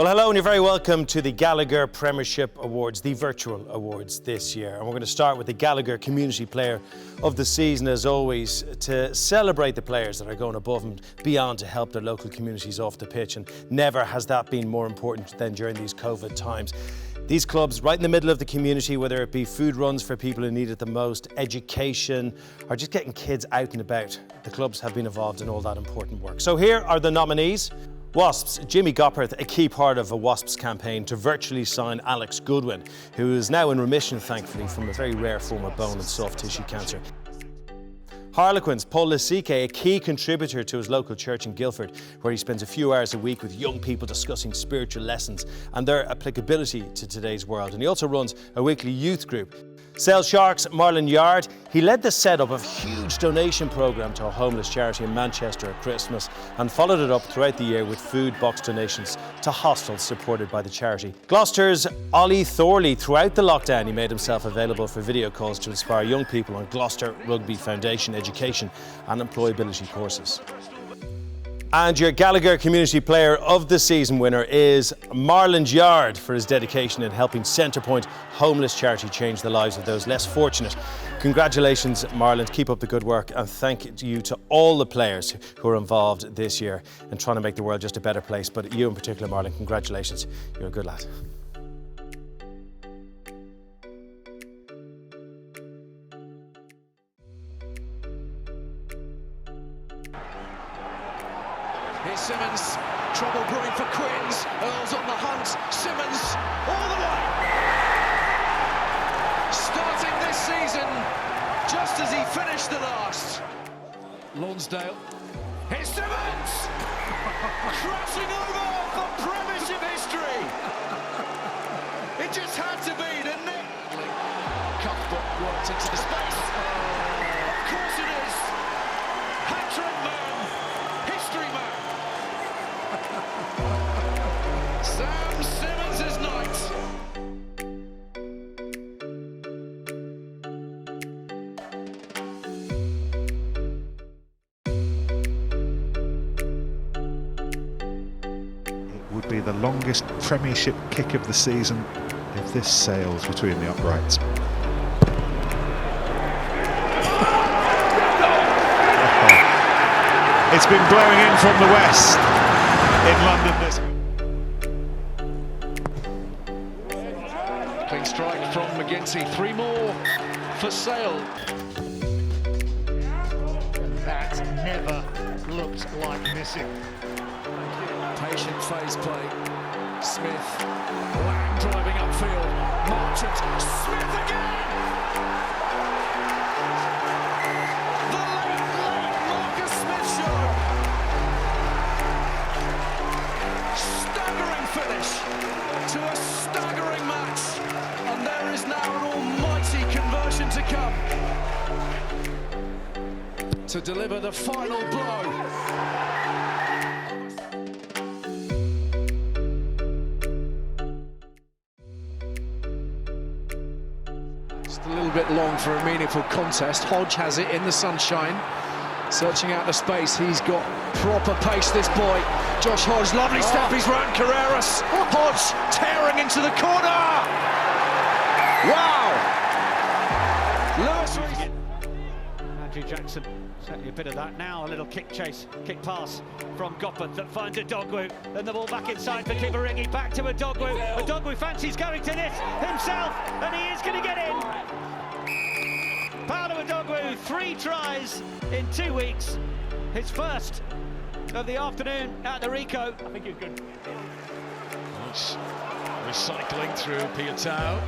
Well, hello and you're very welcome to the Gallagher Premiership Awards, the virtual awards this year. And we're going to start with the Gallagher Community Player of the Season, as always, to celebrate the players that are going above and beyond to help their local communities off the pitch. And never has that been more important than during these COVID times. These clubs right in the middle of the community, whether it be food runs for people who need it the most, education, or just getting kids out and about, the clubs have been involved in all that important work. So here are the nominees. Wasps, Jimmy Gopperth, a key part of a Wasps campaign to virtually sign Alex Goodwin, who is now in remission, thankfully, from a very rare form of bone and soft tissue cancer. Harlequins, Paul Lasike, a key contributor to his local church in Guildford, where he spends a few hours a week with young people discussing spiritual lessons and their applicability to today's world. And he also runs a weekly youth group. Sale Sharks, Marlon Yard, he led the setup of a huge donation programme to a homeless charity in Manchester at Christmas and followed it up throughout the year with food box donations to hostels supported by the charity. Gloucester's Ollie Thorley, throughout the lockdown, he made himself available for video calls to inspire young people on Gloucester Rugby Foundation education and employability courses. And your Gallagher Community Player of the Season winner is Marlon Yard for his dedication in helping Centrepoint homeless charity change the lives of those less fortunate. Congratulations, Marlon. Keep up the good work, and thank you to all the players who are involved this year in trying to make the world just a better place. But you in particular, Marlon, congratulations. You're a good lad. Here's Simmons, trouble brewing for Quins, Earls on the hunt, Simmons all the way! Starting this season, just as he finished the last. Lonsdale, here's Simmons! Crashing over for Premiership history! It just had to be, didn't it? Cuthbert worked into the space. Of course it is! Hat-trick man! History man! Sam Simmons' night. It would be the longest Premiership kick of the season if this sails between the uprights. It's been blowing in from the west in London. Clean strike from McGinty. 3 more for Sale. That never looked like missing. Patient phase play. Smith. Lang driving upfield. Marchant. Smith again! The late Marcus Smith show. Staggering finish to a staggering match. And there is now an almighty conversion to come to deliver the final blow. Just a little bit long for a meaningful contest. Hodge has it in the sunshine. Searching out the space, he's got proper pace, this boy. Josh Hodge, lovely step, he's round Carreras. Hodge tearing into the corner! Wow! Lewis Andrew Jackson, certainly a bit of that now. A little kick chase, kick pass from Gopperth that finds a Dogwu. Then the ball back inside for Kibaringi, back to a Dogwu. A Dogwu fancies going to this himself, and he is going to get in. Paolo Dogwu, 3 tries in 2 weeks. His first of the afternoon at the Rico. I think you're good. Nice. Recycling through Piatau.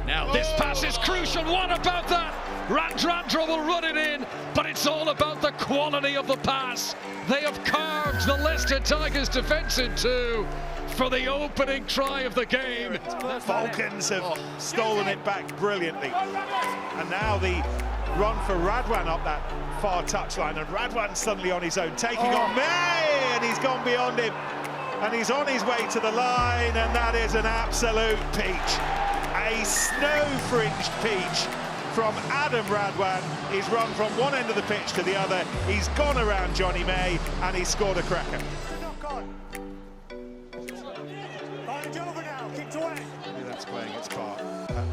Now this pass is crucial. What about that? Randrandra will run it in, but it's all about the quality of the pass. They have carved the Leicester Tigers defence in 2 for the opening try of the game. Falcons have stolen it back brilliantly. And now the run for Radwan up that far touchline, and Radwan suddenly on his own, taking on May, and he's gone beyond him. And he's on his way to the line, and that is an absolute peach. A snow-fringed peach from Adam Radwan. He's run from one end of the pitch to the other. He's gone around Johnny May, and he's scored a cracker. Maybe that's playing its part.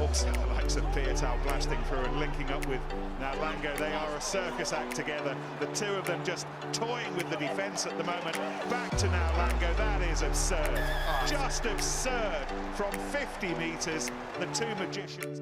Also, the likes of Piatau blasting through and linking up with now Lango. They are a circus act together. The two of them just toying with the defence at the moment. Back to now Lango. That is absurd. Just absurd. From 50 metres, the two magicians.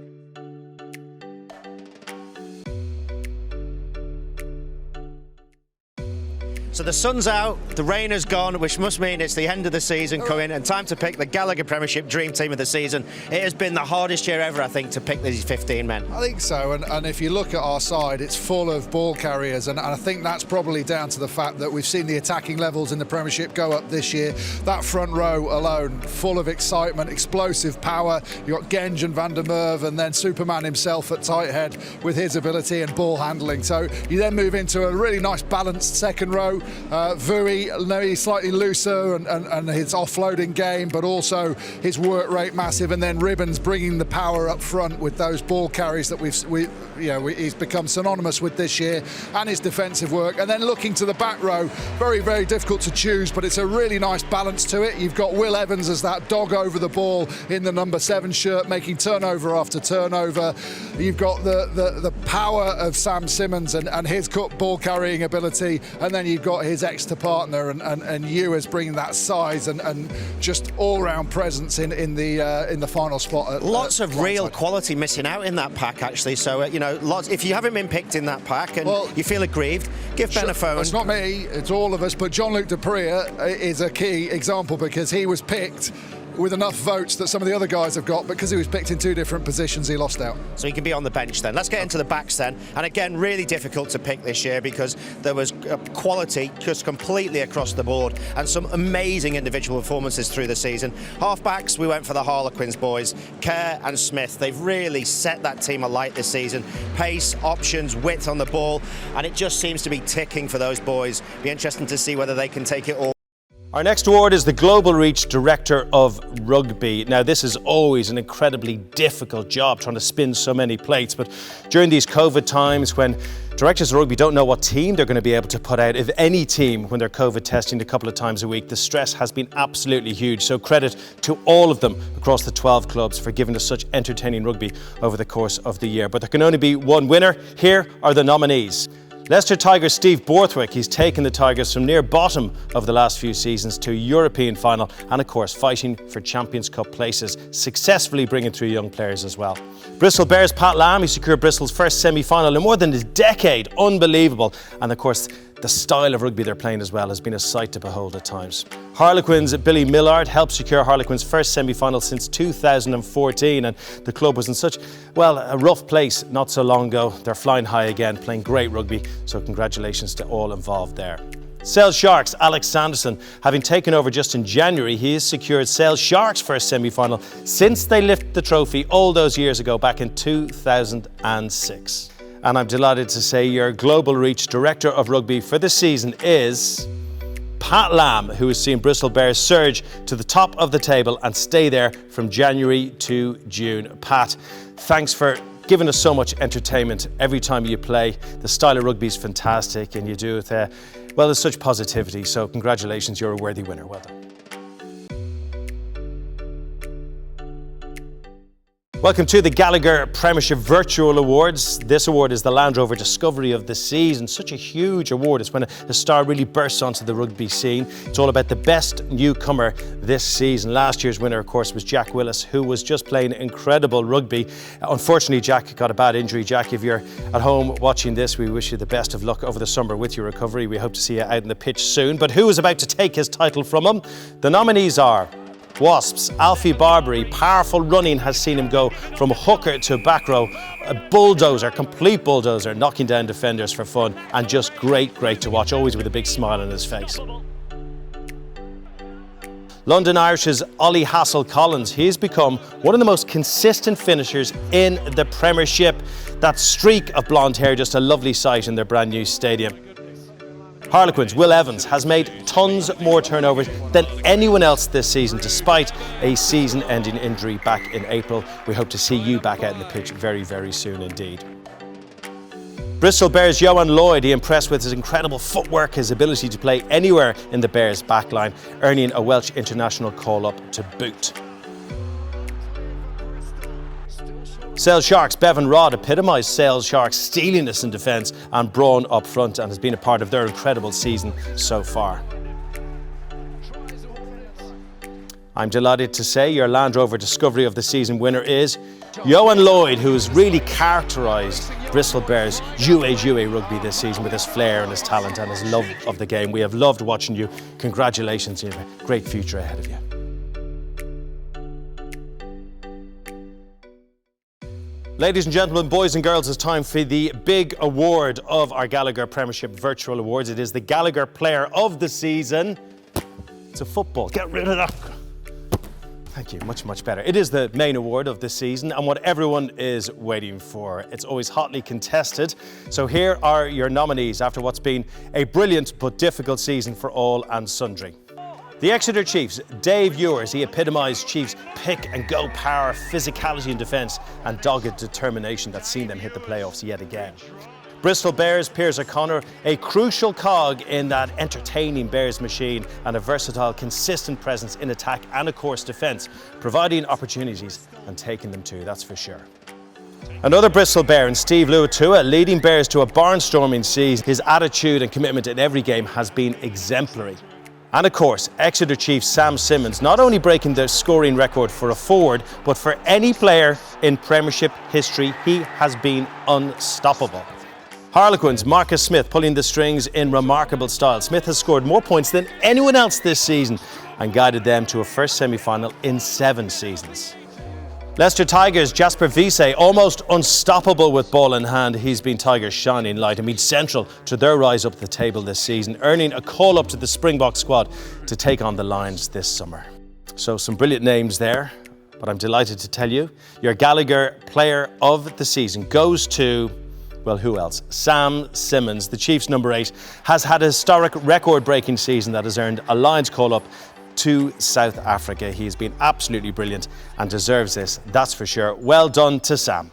So the sun's out, the rain has gone, which must mean it's the end of the season coming, and time to pick the Gallagher Premiership Dream Team of the season. It has been the hardest year ever, I think, to pick these 15 men. I think so, and if you look at our side, it's full of ball carriers, and I think that's probably down to the fact that we've seen the attacking levels in the Premiership go up this year. That front row alone, full of excitement, explosive power. You've got Genge and Van der Merwe, and then Superman himself at tight head with his ability and ball handling. So you then move into a really nice balanced second row. Vui, he's slightly looser and his offloading game, but also his work rate massive, and then Ribbons bringing the power up front with those ball carries that he's become synonymous with this year, and his defensive work. And then looking to the back row, very, very difficult to choose, but it's a really nice balance to it. You've got Will Evans as that dog over the ball in the number 7 shirt, making turnover after turnover. You've got the power of Sam Simmons and his ball carrying ability, and then you've got his Exeter partner and you as bringing that size and just all-round presence in the final spot. Lots of real quality missing out in that pack, actually. So lots. If you haven't been picked in that pack and you feel aggrieved, give Ben a phone. It's not me, it's all of us. But Jean-Luc Dupree is a key example because he was picked with enough votes that some of the other guys have got, because he was picked in 2 different positions, he lost out. So he can be on the bench then. Let's get into the backs then. And again, really difficult to pick this year because there was quality just completely across the board and some amazing individual performances through the season. Half-backs, we went for the Harlequins boys. Kerr and Smith, they've really set that team alight this season. Pace, options, width on the ball, and it just seems to be ticking for those boys. Be interesting to see whether they can take it all. Our next award is the Global Reach Director of Rugby. Now, this is always an incredibly difficult job, trying to spin so many plates, but during these COVID times when directors of rugby don't know what team they're going to be able to put out, if any team, when they're COVID testing a couple of times a week, the stress has been absolutely huge. So credit to all of them across the 12 clubs for giving us such entertaining rugby over the course of the year. But there can only be one winner. Here are the nominees. Leicester Tigers' Steve Borthwick, he's taken the Tigers from near bottom of the last few seasons to a European final and of course fighting for Champions Cup places, successfully bringing through young players as well. Bristol Bears' Pat Lam, he secured Bristol's first semi-final in more than a decade, unbelievable, and of course the style of rugby they're playing as well has been a sight to behold at times. Harlequins' Billy Millard helped secure Harlequins' first semi-final since 2014, and the club was in such, a rough place not so long ago. They're flying high again, playing great rugby, so congratulations to all involved there. Sales Sharks' Alex Sanderson, having taken over just in January, he has secured Sales Sharks' first semi-final since they lifted the trophy all those years ago, back in 2006. And I'm delighted to say your Global Reach Director of Rugby for the season is Pat Lam, who has seen Bristol Bears surge to the top of the table and stay there from January to June. Pat, thanks for giving us so much entertainment every time you play. The style of rugby is fantastic and you do it, there's such positivity. So congratulations, you're a worthy winner. Well done. Welcome to the Gallagher Premiership Virtual Awards. This award is the Land Rover Discovery of the Season. Such a huge award. It's when a star really bursts onto the rugby scene. It's all about the best newcomer this season. Last year's winner, of course, was Jack Willis, who was just playing incredible rugby. Unfortunately, Jack got a bad injury. Jack, if you're at home watching this, we wish you the best of luck over the summer with your recovery. We hope to see you out in the pitch soon. But who is about to take his title from him? The nominees are Wasps, Alfie Barbary. Powerful running has seen him go from hooker to back row. A bulldozer, complete bulldozer, knocking down defenders for fun, and just great to watch, always with a big smile on his face. London Irish's Ollie Hassel Collins, he's become one of the most consistent finishers in the Premiership. That streak of blonde hair, just a lovely sight in their brand new stadium. Harlequins' Will Evans has made tons more turnovers than anyone else this season, despite a season-ending injury back in April. We hope to see you back out in the pitch very, very soon indeed. Bristol Bears' Johann Lloyd, he impressed with his incredible footwork, his ability to play anywhere in the Bears' backline, earning a Welsh international call-up to boot. Sale Sharks' Bevan Rodd epitomised Sale Sharks' steeliness in defence and brawn up front, and has been a part of their incredible season so far. I'm delighted to say your Land Rover Discovery of the Season winner is Johann Lloyd, who has really characterised Bristol Bears' UA rugby this season with his flair and his talent and his love of the game. We have loved watching you. Congratulations, you have a great future ahead of you. Ladies and gentlemen, boys and girls, it's time for the big award of our Gallagher Premiership Virtual Awards. It is the Gallagher Player of the Season. It's a football. Get rid of that. Thank you, much better. It is the main award of the season and what everyone is waiting for. It's always hotly contested. So here are your nominees after what's been a brilliant but difficult season for all and sundry. The Exeter Chiefs, Dave Ewers, he epitomised Chiefs' pick and go power, physicality in defence and dogged determination that's seen them hit the playoffs yet again. Bristol Bears, Piers O'Connor, a crucial cog in that entertaining Bears machine and a versatile, consistent presence in attack and of course defence, providing opportunities and taking them too, that's for sure. Another Bristol Bear in Steve Luatua, leading Bears to a barnstorming season. His attitude and commitment in every game has been exemplary. And of course, Exeter Chiefs Sam Simmonds, not only breaking the scoring record for a forward, but for any player in Premiership history, he has been unstoppable. Harlequins, Marcus Smith pulling the strings in remarkable style. Smith has scored more points than anyone else this season and guided them to a first semi-final in 7 seasons. Leicester Tigers, Jasper Wiese, almost unstoppable with ball in hand. He's been Tigers' shining light and been central to their rise up the table this season, earning a call up to the Springbok squad to take on the Lions this summer. So some brilliant names there, but I'm delighted to tell you your Gallagher Player of the Season goes to, well, who else? Sam Simmonds, the Chiefs' number 8, has had a historic record-breaking season that has earned a Lions call-up to South Africa. He has been absolutely brilliant and deserves this, that's for sure. Well done to Sam.